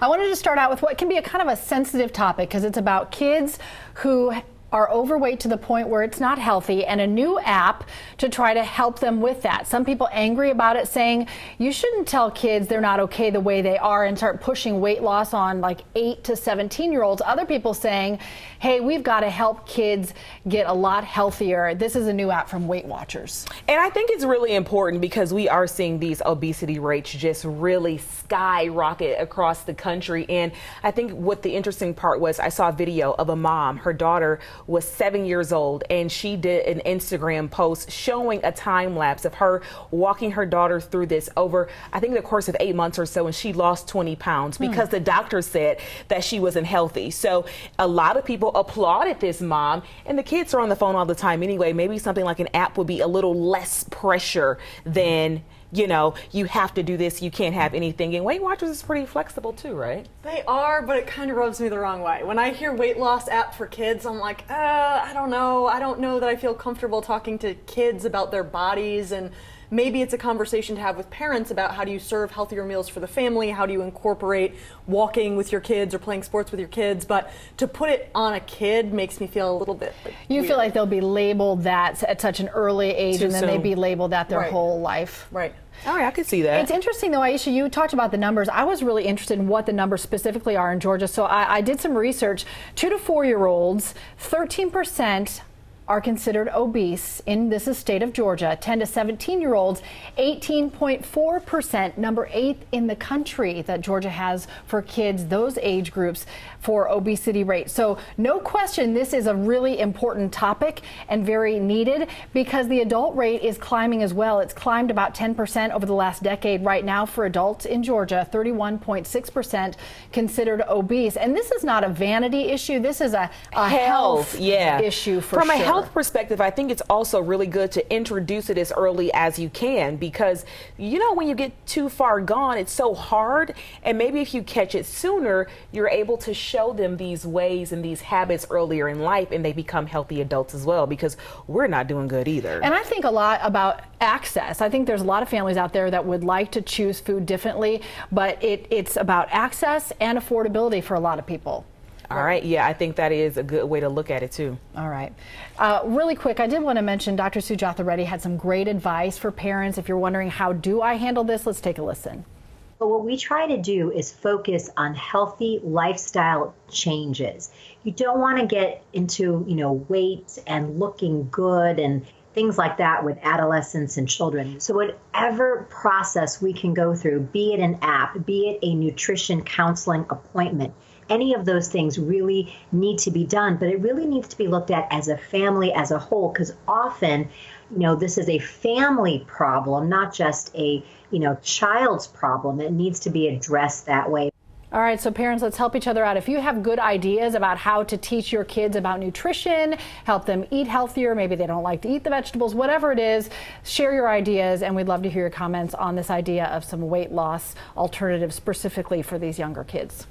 I wanted to start out with what can be a kind of a sensitive topic because it's about kids who are overweight to the point where it's not healthy, and a new app to try to help them with that. Some people angry about it, saying you shouldn't tell kids they're not okay the way they are and start pushing weight loss on like 8 to 17-year-olds. Other people saying, hey, we've got to help kids get a lot healthier. This is a new app from Weight Watchers. And I think it's really important because we are seeing these obesity rates just really skyrocket across the country. And I think what the interesting part was, I saw a video of a mom, her daughter was 7 years old, and she did an Instagram post showing a time lapse of her walking her daughter through this over, I think, the course of 8 months or so, and she lost 20 pounds because the doctor said that she wasn't healthy. So a lot of people applauded this mom, and the kids are on the phone all the time anyway. Maybe something like an app would be a little less pressure than, you know, you have to do this, you can't have anything. And Weight Watchers is pretty flexible too, right? They are, but it kind of rubs me the wrong way. When I hear weight loss app for kids, I'm like, I don't know. I don't know that I feel comfortable talking to kids about their bodies, and maybe it's a conversation to have with parents about how do you serve healthier meals for the family, how do you incorporate walking with your kids or playing sports with your kids, but to put it on a kid makes me feel a little bit You weird. feel like they'll be labeled that at such an early age, and then they'd be labeled that their whole life. Right. All right, I could see that. It's interesting though, Aisha, you talked about the numbers. I was really interested in what the numbers specifically are in Georgia. So I did some research. 2 to 4-year-olds, 13% are considered obese in this is state of Georgia. 10 to 17-year-olds, 18.4%, number 8 in the country that Georgia has for kids, those age groups, for obesity rate. So no question, this is a really important topic and very needed because the adult rate is climbing as well. It's climbed about 10% over the last decade. Right now for adults in Georgia, 31.6% considered obese. And this is not a vanity issue. This is a health issue for From sure. a health perspective, I think it's also really good to introduce it as early as you can because, you know, when you get too far gone, it's so hard. And maybe if you catch it sooner, you're able to show them these ways and these habits earlier in life, and they become healthy adults as well, because we're not doing good either. And I think a lot about access. I think there's a lot of families out there that would like to choose food differently, but it's about access and affordability for a lot of people. All right. Yeah, I think that is a good way to look at it, too. All right. Really quick, I did want to mention Dr. Sujatha Reddy had some great advice for parents. If you're wondering, how do I handle this? Let's take a listen. But what we try to do is focus on healthy lifestyle changes. You don't want to get into, weight and looking good and things like that with adolescents and children. So whatever process we can go through, be it an app, be it a nutrition counseling appointment, any of those things really need to be done, but it really needs to be looked at as a family as a whole, because often, this is a family problem, not just a, child's problem. It needs to be addressed that way. All right, so parents, let's help each other out. If you have good ideas about how to teach your kids about nutrition, help them eat healthier, maybe they don't like to eat the vegetables, whatever it is, share your ideas, and we'd love to hear your comments on this idea of some weight loss alternatives specifically for these younger kids.